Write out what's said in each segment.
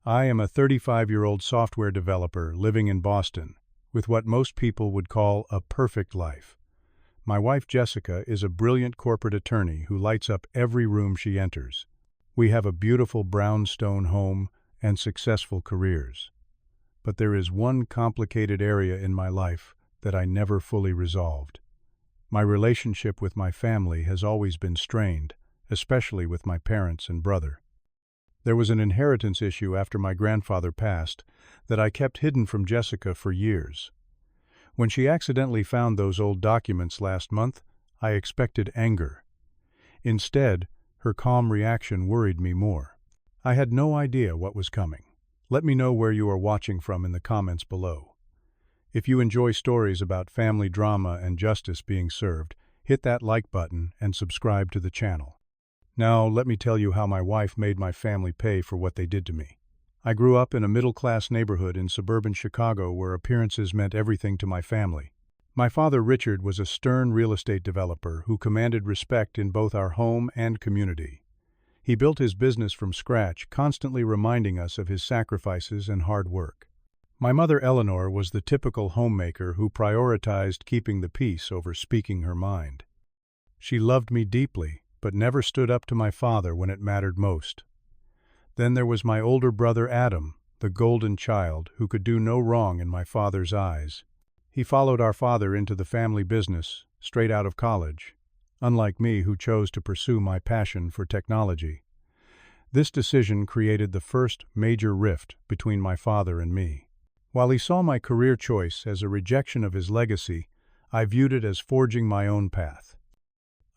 I am a 35-year-old software developer living in Boston, with what most people would call a perfect life. My wife Jessica is a brilliant corporate attorney who lights up every room she enters. We have a beautiful brownstone home and successful careers. But there is one complicated area in my life that I never fully resolved. My relationship with my family has always been strained, especially with my parents and brother. There was an inheritance issue after my grandfather passed that I kept hidden from Jessica for years. When she accidentally found those old documents last month, I expected anger. Instead, her calm reaction worried me more. I had no idea what was coming. Let me know where you are watching from in the comments below. If you enjoy stories about family drama and justice being served, hit that like button and subscribe to the channel. Now, let me tell you how my wife made my family pay for what they did to me. I grew up in a middle-class neighborhood in suburban Chicago where appearances meant everything to my family. My father, Richard, was a stern real estate developer who commanded respect in both our home and community. He built his business from scratch, constantly reminding us of his sacrifices and hard work. My mother, Eleanor, was the typical homemaker who prioritized keeping the peace over speaking her mind. She loved me deeply, but never stood up to my father when it mattered most. Then there was my older brother Adam, the golden child who could do no wrong in my father's eyes. He followed our father into the family business, straight out of college, unlike me who chose to pursue my passion for technology. This decision created the first major rift between my father and me. While he saw my career choice as a rejection of his legacy, I viewed it as forging my own path.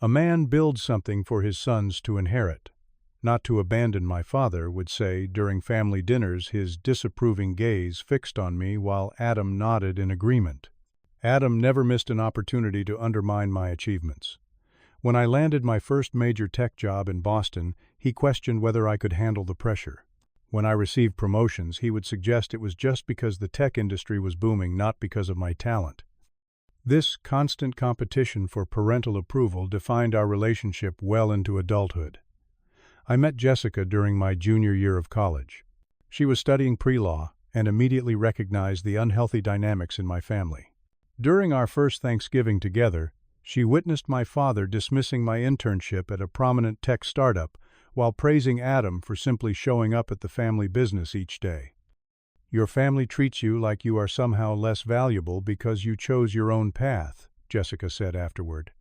A man builds something for his sons to inherit, not to abandon, my father would say during family dinners, his disapproving gaze fixed on me while Adam nodded in agreement. Adam never missed an opportunity to undermine my achievements. When I landed my first major tech job in Boston, he questioned whether I could handle the pressure. When I received promotions, he would suggest it was just because the tech industry was booming, not because of my talent. This constant competition for parental approval defined our relationship well into adulthood. I met Jessica during my junior year of college. She was studying pre-law and immediately recognized the unhealthy dynamics in my family. During our first Thanksgiving together, she witnessed my father dismissing my internship at a prominent tech startup while praising Adam for simply showing up at the family business each day. "Your family treats you like you are somehow less valuable because you chose your own path," Jessica said afterward.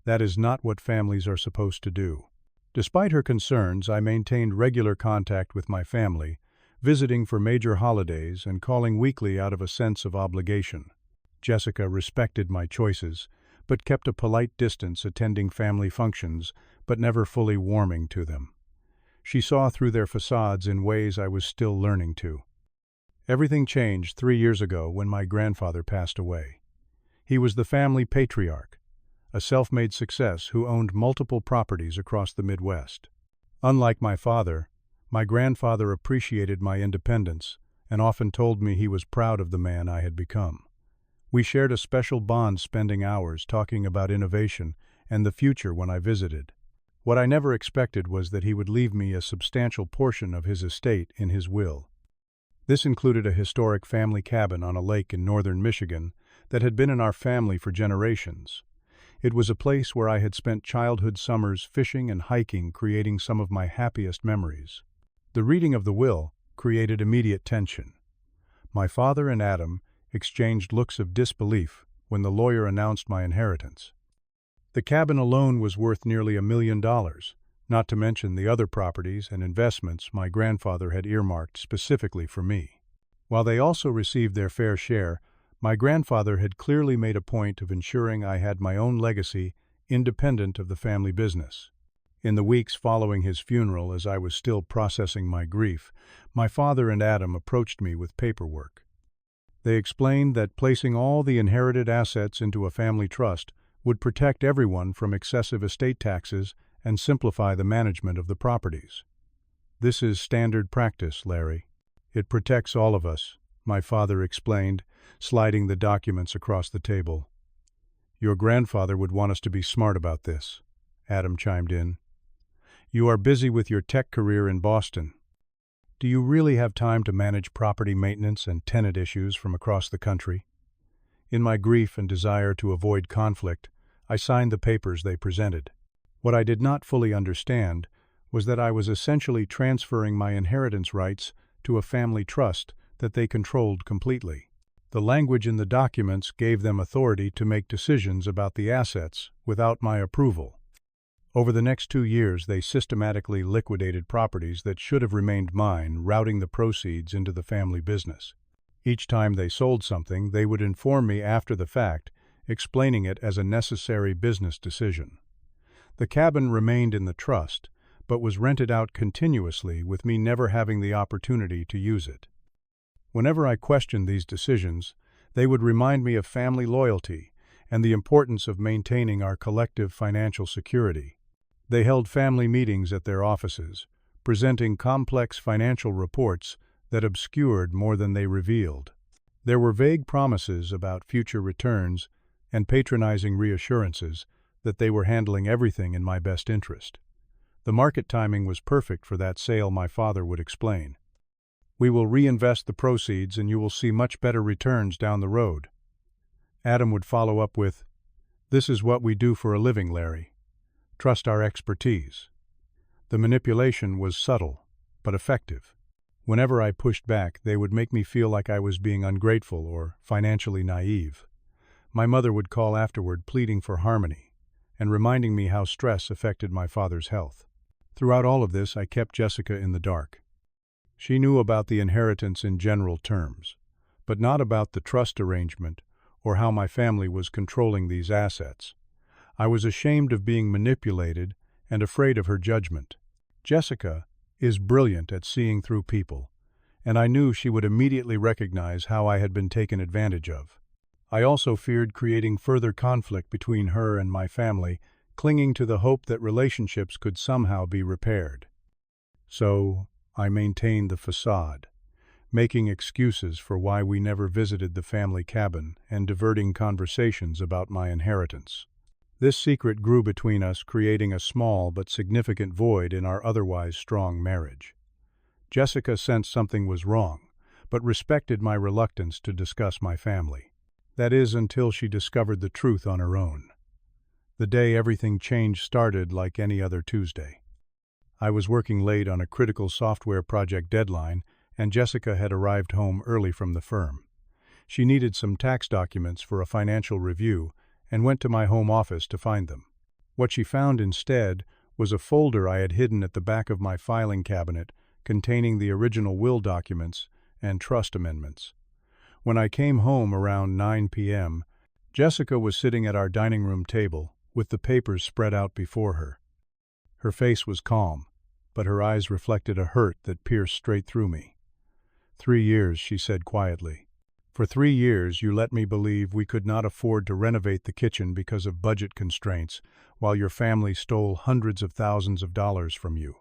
"That is not what families are supposed to do." Despite her concerns, I maintained regular contact with my family, visiting for major holidays and calling weekly out of a sense of obligation. Jessica respected my choices, but kept a polite distance attending family functions, but never fully warming to them. She saw through their facades in ways I was still learning to. Everything changed 3 years ago when my grandfather passed away. He was the family patriarch, a self-made success who owned multiple properties across the Midwest. Unlike my father, my grandfather appreciated my independence and often told me he was proud of the man I had become. We shared a special bond, spending hours talking about innovation and the future when I visited. What I never expected was that he would leave me a substantial portion of his estate in his will. This included a historic family cabin on a lake in northern Michigan that had been in our family for generations. It was a place where I had spent childhood summers fishing and hiking, creating some of my happiest memories. The reading of the will created immediate tension. My father and Adam exchanged looks of disbelief when the lawyer announced my inheritance. The cabin alone was worth nearly $1 million, not to mention the other properties and investments my grandfather had earmarked specifically for me. While they also received their fair share, my grandfather had clearly made a point of ensuring I had my own legacy independent of the family business. In the weeks following his funeral, as I was still processing my grief, my father and Adam approached me with paperwork. They explained that placing all the inherited assets into a family trust would protect everyone from excessive estate taxes and simplify the management of the properties. "This is standard practice, Larry. It protects all of us," my father explained, sliding the documents across the table. "Your grandfather would want us to be smart about this," Adam chimed in. "You are busy with your tech career in Boston. Do you really have time to manage property maintenance and tenant issues from across the country? In my grief and desire to avoid conflict, I signed the papers they presented. What I did not fully understand was that I was essentially transferring my inheritance rights to a family trust that they controlled completely. The language in the documents gave them authority to make decisions about the assets without my approval. Over the next 2 years, they systematically liquidated properties that should have remained mine, routing the proceeds into the family business. Each time they sold something, they would inform me after the fact, explaining it as a necessary business decision. The cabin remained in the trust, but was rented out continuously, with me never having the opportunity to use it. Whenever I questioned these decisions, they would remind me of family loyalty and the importance of maintaining our collective financial security. They held family meetings at their offices, presenting complex financial reports that obscured more than they revealed. There were vague promises about future returns and patronizing reassurances that they were handling everything in my best interest. The market timing was perfect for that sale, my father would explain. We will reinvest the proceeds and you will see much better returns down the road. Adam would follow up with, "This is what we do for a living, Larry. Trust our expertise." The manipulation was subtle, but effective. Whenever I pushed back, they would make me feel like I was being ungrateful or financially naive. My mother would call afterward pleading for harmony and reminding me how stress affected my father's health. Throughout all of this, I kept Jessica in the dark. She knew about the inheritance in general terms, but not about the trust arrangement or how my family was controlling these assets. I was ashamed of being manipulated and afraid of her judgment. Jessica is brilliant at seeing through people, and I knew she would immediately recognize how I had been taken advantage of. I also feared creating further conflict between her and my family, clinging to the hope that relationships could somehow be repaired. So, I maintained the facade, making excuses for why we never visited the family cabin and diverting conversations about my inheritance. This secret grew between us, creating a small but significant void in our otherwise strong marriage. Jessica sensed something was wrong, but respected my reluctance to discuss my family. That is, until she discovered the truth on her own. The day everything changed started like any other Tuesday. I was working late on a critical software project deadline, and Jessica had arrived home early from the firm. She needed some tax documents for a financial review and went to my home office to find them. What she found instead was a folder I had hidden at the back of my filing cabinet containing the original will documents and trust amendments. When I came home around 9 p.m., Jessica was sitting at our dining room table with the papers spread out before her. Her face was calm, but her eyes reflected a hurt that pierced straight through me. 3 years, she said quietly. For 3 years you let me believe we could not afford to renovate the kitchen because of budget constraints, while your family stole hundreds of thousands of dollars from you.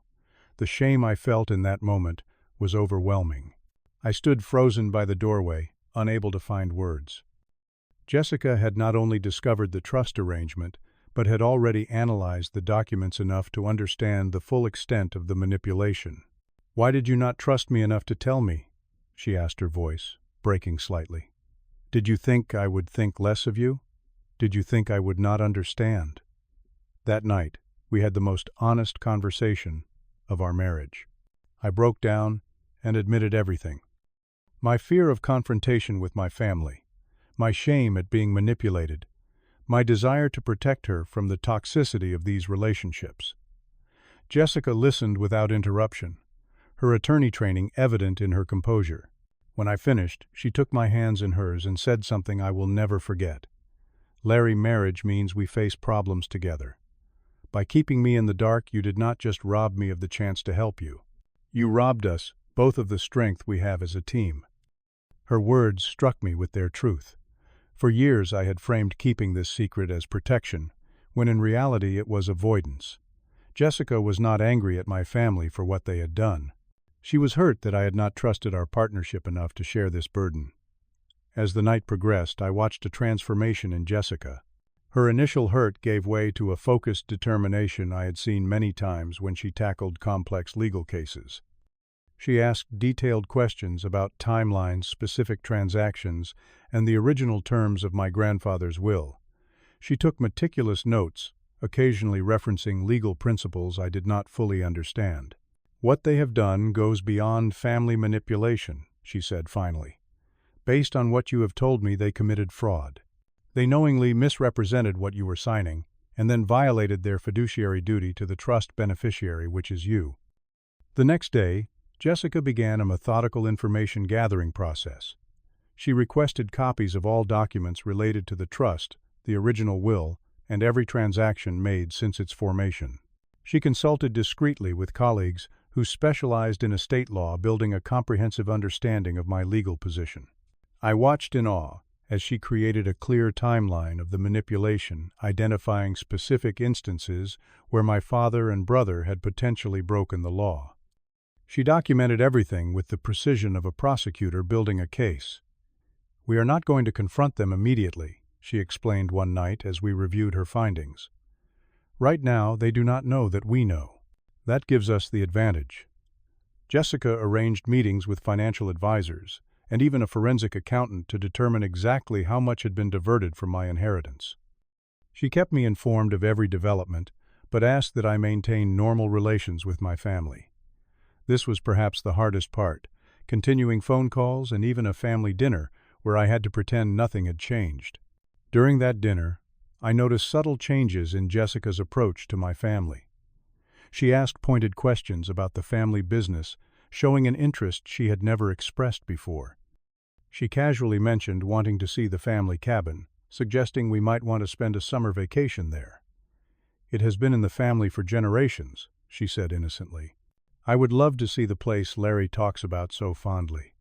The shame I felt in that moment was overwhelming. I stood frozen by the doorway, unable to find words. Jessica had not only discovered the trust arrangement, but had already analyzed the documents enough to understand the full extent of the manipulation. "Why did you not trust me enough to tell me?" she asked, her voice breaking slightly. "Did you think I would think less of you? Did you think I would not understand?" That night, we had the most honest conversation of our marriage. I broke down and admitted everything. My fear of confrontation with my family, my shame at being manipulated, my desire to protect her from the toxicity of these relationships. Jessica listened without interruption, her attorney training evident in her composure. When I finished, she took my hands in hers and said something I will never forget. "Larry, marriage means we face problems together. By keeping me in the dark, you did not just rob me of the chance to help you. You robbed us both of the strength we have as a team." Her words struck me with their truth. For years I had framed keeping this secret as protection, when in reality it was avoidance. Jessica was not angry at my family for what they had done. She was hurt that I had not trusted our partnership enough to share this burden. As the night progressed, I watched a transformation in Jessica. Her initial hurt gave way to a focused determination I had seen many times when she tackled complex legal cases. She asked detailed questions about timelines, specific transactions, and the original terms of my grandfather's will. She took meticulous notes, occasionally referencing legal principles I did not fully understand. "What they have done goes beyond family manipulation," she said finally. "Based on what you have told me, they committed fraud. They knowingly misrepresented what you were signing, and then violated their fiduciary duty to the trust beneficiary, which is you." The next day, Jessica began a methodical information gathering process. She requested copies of all documents related to the trust, the original will, and every transaction made since its formation. She consulted discreetly with colleagues who specialized in estate law, building a comprehensive understanding of my legal position. I watched in awe as she created a clear timeline of the manipulation, identifying specific instances where my father and brother had potentially broken the law. She documented everything with the precision of a prosecutor building a case. "We are not going to confront them immediately," she explained one night as we reviewed her findings. "Right now, they do not know that we know. That gives us the advantage." Jessica arranged meetings with financial advisors and even a forensic accountant to determine exactly how much had been diverted from my inheritance. She kept me informed of every development, but asked that I maintain normal relations with my family. This was perhaps the hardest part, continuing phone calls and even a family dinner where I had to pretend nothing had changed. During that dinner, I noticed subtle changes in Jessica's approach to my family. She asked pointed questions about the family business, showing an interest she had never expressed before. She casually mentioned wanting to see the family cabin, suggesting we might want to spend a summer vacation there. "It has been in the family for generations," she said innocently. "I would love to see the place Larry talks about so fondly."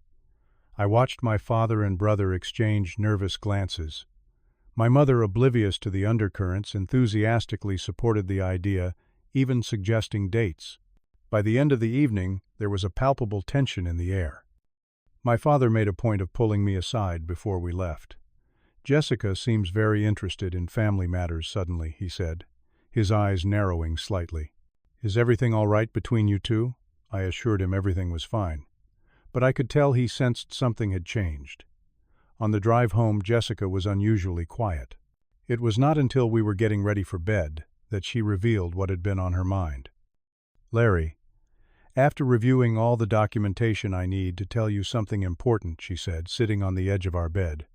I watched my father and brother exchange nervous glances. My mother, oblivious to the undercurrents, enthusiastically supported the idea, even suggesting dates. By the end of the evening, there was a palpable tension in the air. My father made a point of pulling me aside before we left. "Jessica seems very interested in family matters suddenly," he said, his eyes narrowing slightly. "Is everything all right between you two?" I assured him everything was fine. But I could tell he sensed something had changed. On the drive home, Jessica was unusually quiet. It was not until we were getting ready for bed that she revealed what had been on her mind. "Larry, after reviewing all the documentation, I need to tell you something important," she said, sitting on the edge of our bed.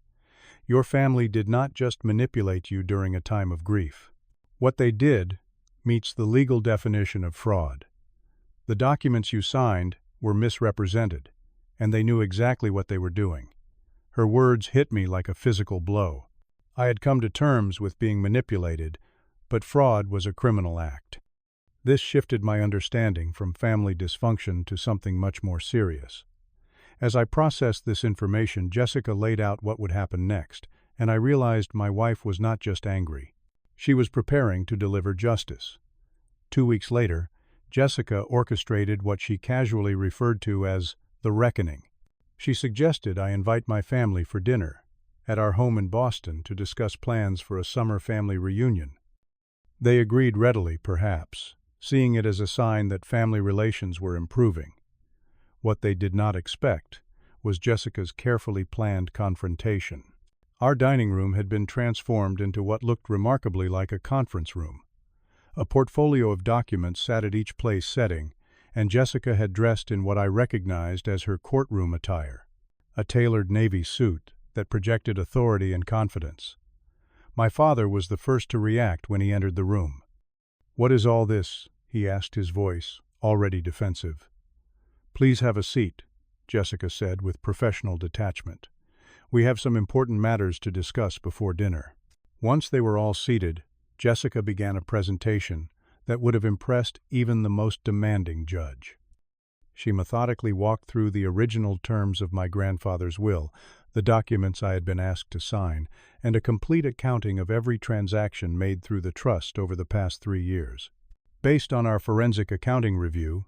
"Your family did not just manipulate you during a time of grief. What they did meets the legal definition of fraud. The documents you signed were misrepresented, and they knew exactly what they were doing." Her words hit me like a physical blow. I had come to terms with being manipulated, but fraud was a criminal act. This shifted my understanding from family dysfunction to something much more serious. As I processed this information, Jessica laid out what would happen next, and I realized my wife was not just angry. She was preparing to deliver justice. 2 weeks later, Jessica orchestrated what she casually referred to as the reckoning. She suggested I invite my family for dinner at our home in Boston to discuss plans for a summer family reunion. They agreed readily, perhaps, seeing it as a sign that family relations were improving. What they did not expect was Jessica's carefully planned confrontation. Our dining room had been transformed into what looked remarkably like a conference room. A portfolio of documents sat at each place setting, and Jessica had dressed in what I recognized as her courtroom attire, a tailored navy suit that projected authority and confidence. My father was the first to react when he entered the room. "What is all this?" he asked, his voice already defensive. "Please have a seat," Jessica said with professional detachment. "We have some important matters to discuss before dinner." Once they were all seated, Jessica began a presentation that would have impressed even the most demanding judge. She methodically walked through the original terms of my grandfather's will, the documents I had been asked to sign, and a complete accounting of every transaction made through the trust over the past 3 years. Based on our forensic accounting review,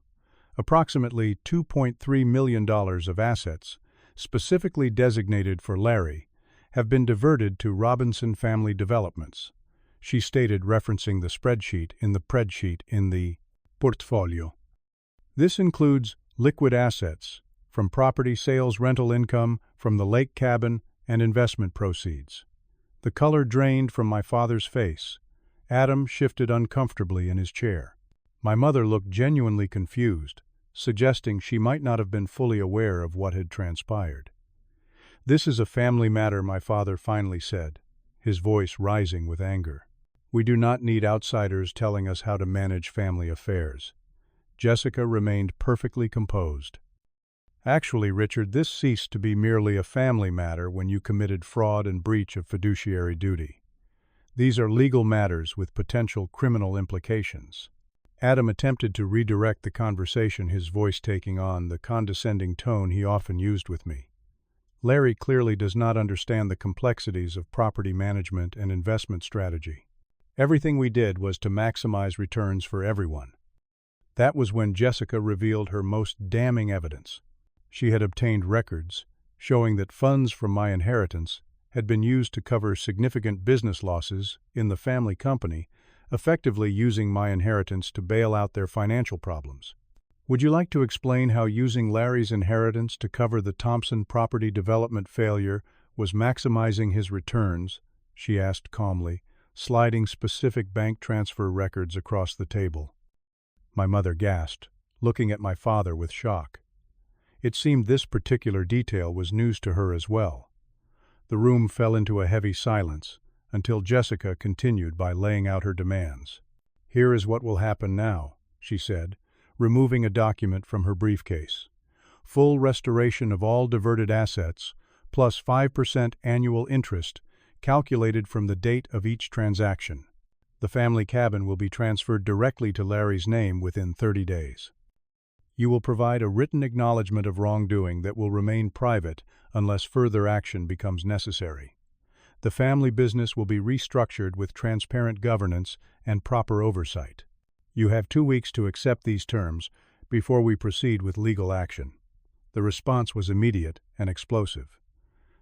approximately $2.3 million of assets, specifically designated for Larry, have been diverted to Robinson Family Developments, she stated, referencing the spreadsheet in the portfolio. "This includes liquid assets, from property sales, rental income, from the lake cabin, and investment proceeds. The color drained from my father's face. Adam shifted uncomfortably in his chair. My mother looked genuinely confused, suggesting she might not have been fully aware of what had transpired. "This is a family matter," my father finally said, his voice rising with anger. "We do not need outsiders telling us how to manage family affairs." Jessica remained perfectly composed. "Actually, Richard, this ceased to be merely a family matter when you committed fraud and breach of fiduciary duty. These are legal matters with potential criminal implications." Adam attempted to redirect the conversation, his voice taking on the condescending tone he often used with me. "Larry clearly does not understand the complexities of property management and investment strategy. Everything we did was to maximize returns for everyone." That was when Jessica revealed her most damning evidence. She had obtained records showing that funds from my inheritance had been used to cover significant business losses in the family company, effectively using my inheritance to bail out their financial problems. "Would you like to explain how using Larry's inheritance to cover the Thompson property development failure was maximizing his returns?" she asked calmly, sliding specific bank transfer records across the table. My mother gasped, looking at my father with shock. It seemed this particular detail was news to her as well. The room fell into a heavy silence, until Jessica continued by laying out her demands. "Here is what will happen now," she said, removing a document from her briefcase. "Full restoration of all diverted assets, plus 5% annual interest, calculated from the date of each transaction. The family cabin will be transferred directly to Larry's name within 30 days. You will provide a written acknowledgement of wrongdoing that will remain private unless further action becomes necessary. The family business will be restructured with transparent governance and proper oversight. You have 2 weeks to accept these terms before we proceed with legal action." The response was immediate and explosive.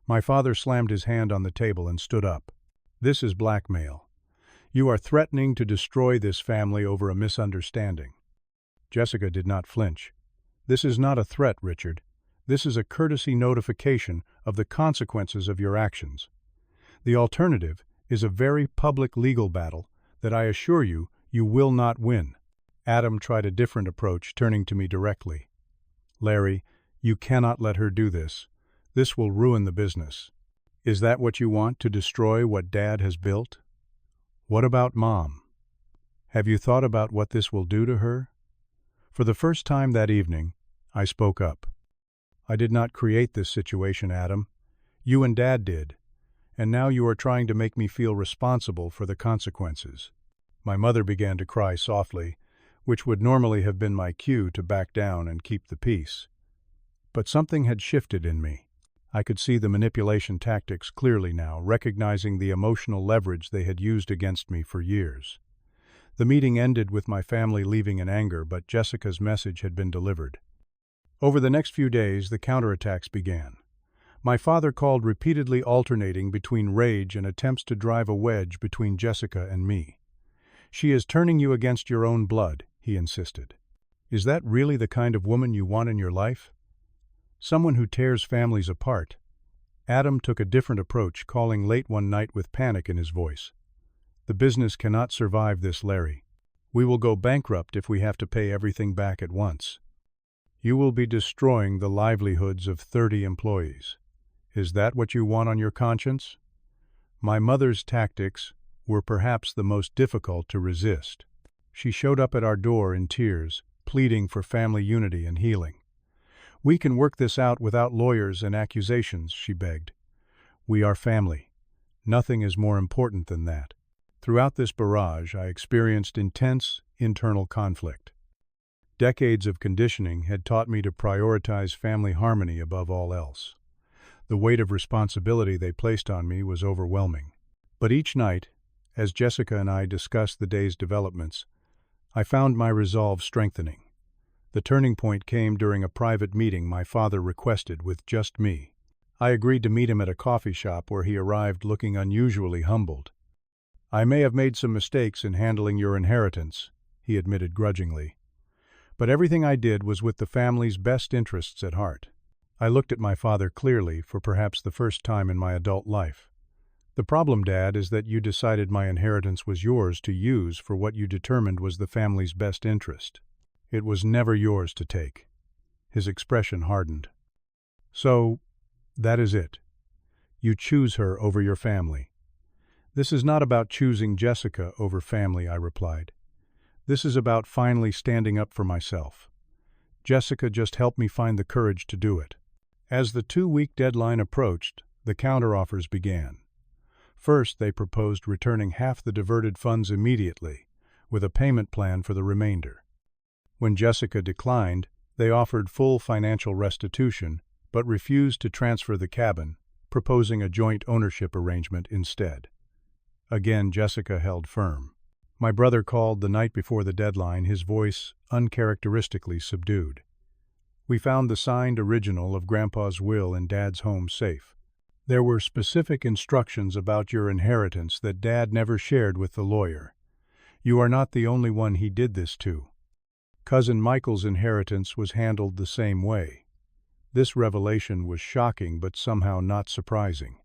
My father slammed his hand on the table and stood up. "This is blackmail. You are threatening to destroy this family over a misunderstanding." Jessica did not flinch. "This is not a threat, Richard. This is a courtesy notification of the consequences of your actions. The alternative is a very public legal battle that I assure you you will not win." Adam tried a different approach, turning to me directly. "Larry, you cannot let her do this. This will ruin the business. Is that what you want, to destroy what Dad has built? What about Mom? Have you thought about what this will do to her?" For the first time that evening, I spoke up. "I did not create this situation, Adam. You and Dad did. And now you are trying to make me feel responsible for the consequences." My mother began to cry softly, which would normally have been my cue to back down and keep the peace. But something had shifted in me. I could see the manipulation tactics clearly now, recognizing the emotional leverage they had used against me for years. The meeting ended with my family leaving in anger, but Jessica's message had been delivered. Over the next few days, the counterattacks began. My father called, repeatedly alternating between rage and attempts to drive a wedge between Jessica and me. "She is turning you against your own blood," he insisted. "Is that really the kind of woman you want in your life? Someone who tears families apart?" Adam took a different approach, calling late one night with panic in his voice. "The business cannot survive this, Larry. We will go bankrupt if we have to pay everything back at once. You will be destroying the livelihoods of 30 employees. Is that what you want on your conscience?" My mother's tactics were perhaps the most difficult to resist. She showed up at our door in tears, pleading for family unity and healing. "We can work this out without lawyers and accusations," she begged. "We are family. Nothing is more important than that." Throughout this barrage, I experienced intense internal conflict. Decades of conditioning had taught me to prioritize family harmony above all else. The weight of responsibility they placed on me was overwhelming. But each night, as Jessica and I discussed the day's developments, I found my resolve strengthening. The turning point came during a private meeting my father requested with just me. I agreed to meet him at a coffee shop where he arrived looking unusually humbled. "I may have made some mistakes in handling your inheritance," he admitted grudgingly. But everything I did was with the family's best interests at heart. I looked at my father clearly for perhaps the first time in my adult life. "The problem, Dad, is that you decided my inheritance was yours to use for what you determined was the family's best interest. It was never yours to take." His expression hardened. "So, that is it. You choose her over your family." "This is not about choosing Jessica over family," I replied. "This is about finally standing up for myself. Jessica just helped me find the courage to do it." As the 2-week deadline approached, the counteroffers began. First, they proposed returning half the diverted funds immediately, with a payment plan for the remainder. When Jessica declined, they offered full financial restitution, but refused to transfer the cabin, proposing a joint ownership arrangement instead. Again, Jessica held firm. My brother called the night before the deadline, his voice uncharacteristically subdued. "We found the signed original of Grandpa's will in Dad's home safe. There were specific instructions about your inheritance that Dad never shared with the lawyer. You are not the only one he did this to. Cousin Michael's inheritance was handled the same way." This revelation was shocking but somehow not surprising.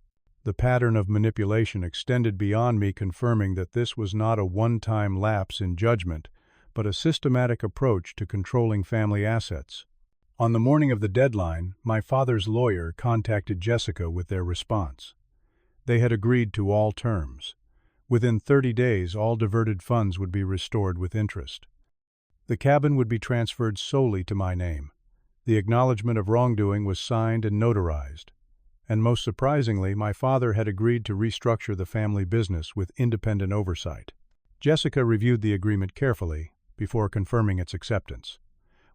The pattern of manipulation extended beyond me, confirming that this was not a one-time lapse in judgment, but a systematic approach to controlling family assets. On the morning of the deadline, my father's lawyer contacted Jessica with their response. They had agreed to all terms. Within 30 days, all diverted funds would be restored with interest. The cabin would be transferred solely to my name. The acknowledgement of wrongdoing was signed and notarized. And most surprisingly, my father had agreed to restructure the family business with independent oversight. Jessica reviewed the agreement carefully before confirming its acceptance.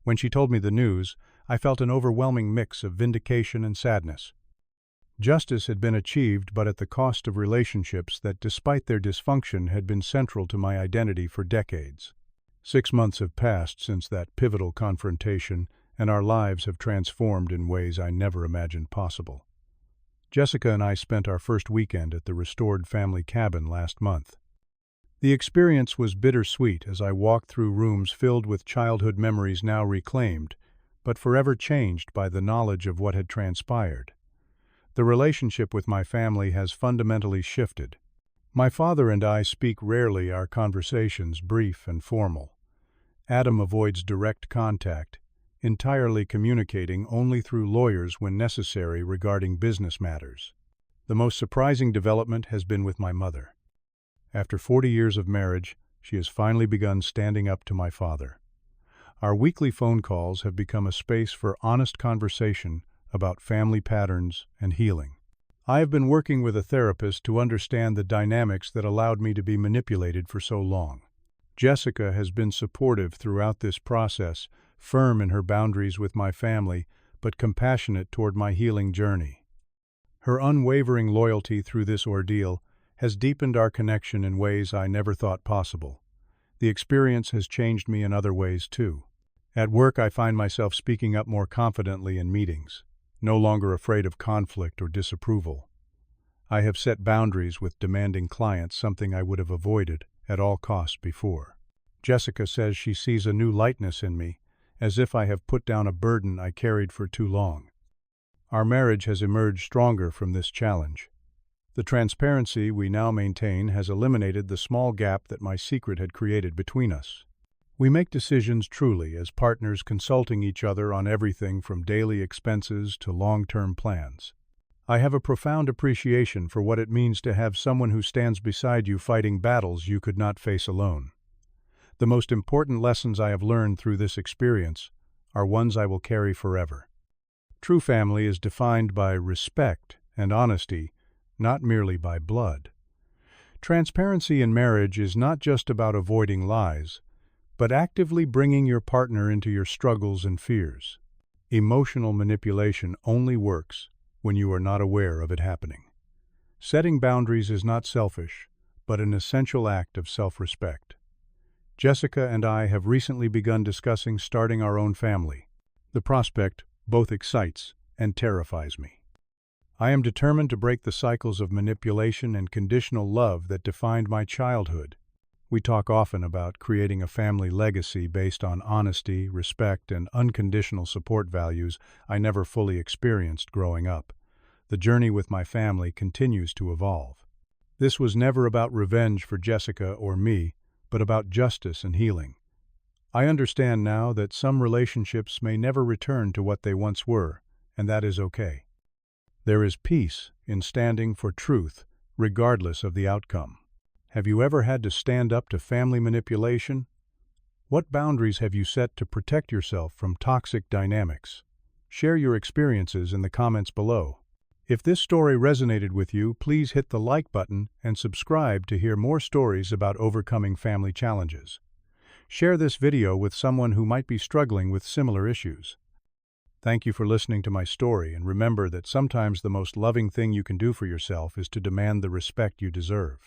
When she told me the news, I felt an overwhelming mix of vindication and sadness. Justice had been achieved, but at the cost of relationships that, despite their dysfunction, had been central to my identity for decades. 6 months have passed since that pivotal confrontation, and our lives have transformed in ways I never imagined possible. Jessica and I spent our first weekend at the restored family cabin last month. The experience was bittersweet as I walked through rooms filled with childhood memories now reclaimed, but forever changed by the knowledge of what had transpired. The relationship with my family has fundamentally shifted. My father and I speak rarely, our conversations brief and formal. Adam avoids direct contact, entirely communicating only through lawyers when necessary regarding business matters. The most surprising development has been with my mother. After 40 years of marriage, she has finally begun standing up to my father. Our weekly phone calls have become a space for honest conversation about family patterns and healing. I have been working with a therapist to understand the dynamics that allowed me to be manipulated for so long. Jessica has been supportive throughout this process, firm in her boundaries with my family, but compassionate toward my healing journey. Her unwavering loyalty through this ordeal has deepened our connection in ways I never thought possible. The experience has changed me in other ways, too. At work, I find myself speaking up more confidently in meetings, no longer afraid of conflict or disapproval. I have set boundaries with demanding clients, something I would have avoided at all costs before. Jessica says she sees a new lightness in me, as if I have put down a burden I carried for too long. Our marriage has emerged stronger from this challenge. The transparency we now maintain has eliminated the small gap that my secret had created between us. We make decisions truly as partners, consulting each other on everything from daily expenses to long-term plans. I have a profound appreciation for what it means to have someone who stands beside you fighting battles you could not face alone. The most important lessons I have learned through this experience are ones I will carry forever. True family is defined by respect and honesty, not merely by blood. Transparency in marriage is not just about avoiding lies, but actively bringing your partner into your struggles and fears. Emotional manipulation only works when you are not aware of it happening. Setting boundaries is not selfish, but an essential act of self-respect. Jessica and I have recently begun discussing starting our own family. The prospect both excites and terrifies me. I am determined to break the cycles of manipulation and conditional love that defined my childhood. We talk often about creating a family legacy based on honesty, respect, and unconditional support values I never fully experienced growing up. The journey with my family continues to evolve. This was never about revenge for Jessica or me, but about justice and healing. I understand now that some relationships may never return to what they once were, and that is okay. There is peace in standing for truth, regardless of the outcome. Have you ever had to stand up to family manipulation? What boundaries have you set to protect yourself from toxic dynamics? Share your experiences in the comments below. If this story resonated with you, please hit the like button and subscribe to hear more stories about overcoming family challenges. Share this video with someone who might be struggling with similar issues. Thank you for listening to my story, and remember that sometimes the most loving thing you can do for yourself is to demand the respect you deserve.